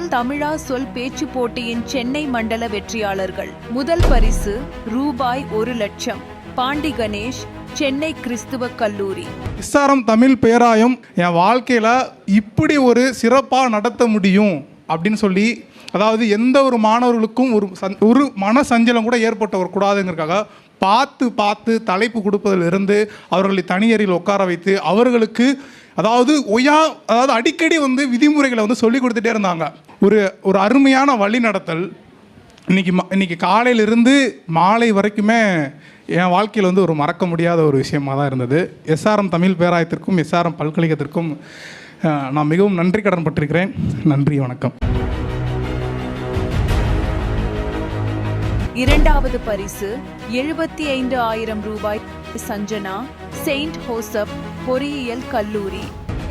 சொல் தமிழா சொல் பேச்சு போட்டியின் சென்னை மண்டல வெற்றியாளர்கள். முதல் பரிசு ரூபாய் 1,00,000. பாண்டி கணேஷ், சென்னை கிறிஸ்துவ கல்லூரி. எஸ்ஆர்எம் தமிழ் பேராயம் என் வாழ்க்கையில் இப்படி ஒரு சிறப்பாக நடத்த முடியும் அப்படின்னு சொல்லி, அதாவது எந்த ஒரு மாணவர்களுக்கும் ஒரு மன சஞ்சலம் கூட ஏற்பட்ட ஒரு கூடாதுங்கிறதுக்காக பார்த்து தலைப்பு கொடுப்பதிலிருந்து அவர்களை தனியறையில் உட்கார வைத்து அவர்களுக்கு அதாவது அடிக்கடி விதிமுறைகளை சொல்லி கொடுத்துட்டே இருந்தாங்க. ஒரு அருமையான வழி நடத்தல். இன்னைக்கு காலையிலிருந்து மாலை வரைக்குமே என் வாழ்க்கையில் ஒரு மறக்க முடியாத ஒரு விஷயமாக தான் இருந்தது. எஸ்ஆர்எம் தமிழ் பேராயத்திற்கும் எஸ்ஆர்எம் பல்கலைக்கழகத்திற்கும் நான் மிகவும் நன்றி கடன் பட்டிருக்கிறேன். நன்றி, வணக்கம். இரண்டாவது பரிசு 75,000 ரூபாய். சஞ்சனா, செயின்ட் ஹோசப் பொறியியல் கல்லூரி.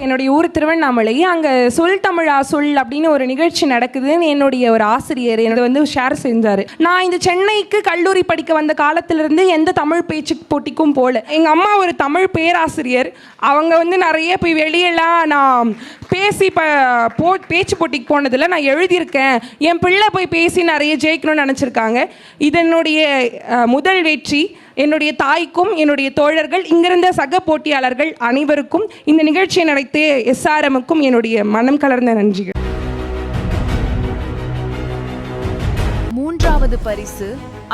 என்னுடைய ஊர் திருவண்ணாமலை. அங்கே சொல் தமிழா சொல் அப்படின்னு ஒரு நிகழ்ச்சி நடக்குதுன்னு என்னுடைய ஒரு ஆசிரியர் என்னை ஷேர் செஞ்சார். நான் இந்த சென்னைக்கு கல்லூரி படிக்க வந்த காலத்திலிருந்து எந்த தமிழ் பேச்சு போட்டிக்கும் போகல. எங்கள் அம்மா ஒரு தமிழ் பேராசிரியர். அவங்க நிறைய போய் வெளியெல்லாம் நான் பேசி பேச்சு போட்டிக்கு போனதில் நான் எழுதியிருக்கேன். என் பிள்ளை போய் பேசி நிறைய ஜெயிக்கணும்னு நினச்சிருக்காங்க. இது என்னுடைய முதல் வெற்றி. என்னுடைய தாய்க்கும் என்னுடைய தோழர்கள் இங்கிருந்த சக போட்டியாளர்கள் அனைவருக்கும் இந்த நிகழ்ச்சியை நடத்த எஸ்ஆர்எம்முக்கும் என்னுடைய மனம் கலர்ந்த நன்றிகள். மூன்றாவது பரிசு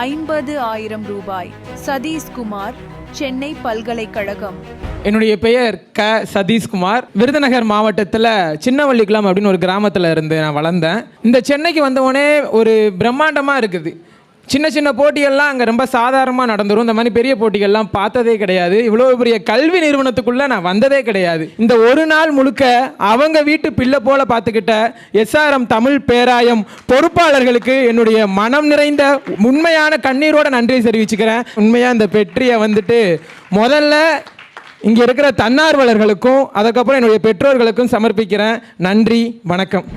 50,000 ரூபாய். சதீஷ்குமார், சென்னை பல்கலைக்கழகம். என்னுடைய பெயர் சதீஷ்குமார். விருதுநகர் மாவட்டத்தில் சின்னவள்ளிக்குளம் அப்படின்னு ஒரு கிராமத்தில் இருந்து நான் வளர்ந்தேன். இந்த சென்னைக்கு வந்தவொடனே ஒரு பிரம்மாண்டமாக இருக்குது. சின்ன போட்டிகள்லாம் அங்கே ரொம்ப சாதாரணமாக நடந்துடும். இந்த மாதிரி பெரிய போட்டிகள்லாம் பார்த்ததே கிடையாது. இவ்வளோ பெரிய கல்வி நிறுவனத்துக்குள்ளே நான் வந்ததே கிடையாது. இந்த ஒரு நாள் முழுக்க அவங்க வீட்டு பிள்ளை போல பார்த்துக்கிட்ட எஸ்ஆர்எம் தமிழ் பேராயம் பொறுப்பாளர்களுக்கு என்னுடைய மனம் நிறைந்த உண்மையான கண்ணீரோட நன்றி தெரிவிச்சுக்கிறேன். உண்மையாக இந்த வெற்றியை முதல்ல இங்கே இருக்கிற தன்னார்வலர்களுக்கும் அதுக்கப்புறம் என்னுடைய பெற்றோர்களுக்கும் சமர்ப்பிக்கிறேன். நன்றி, வணக்கம்.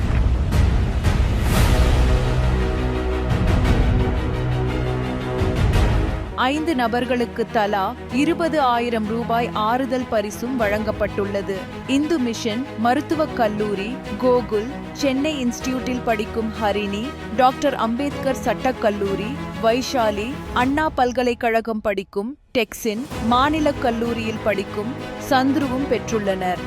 5 நபர்களுக்கு தலா 20,000 ரூபாய் ஆறுதல் பரிசும் வழங்கப்பட்டுள்ளது. இந்து மிஷன் மருத்துவக் கல்லூரி, கோகுல், சென்னை இன்ஸ்டிடியூட்டில் படிக்கும் ஹரிணி, டாக்டர் அம்பேத்கர் சட்டக் கல்லூரி, வைஷாலி, அண்ணா பல்கலைக்கழகம் படிக்கும் டெக்சின், மாநில கல்லூரியில் படிக்கும் சந்துருவும் பெற்றுள்ளனர்.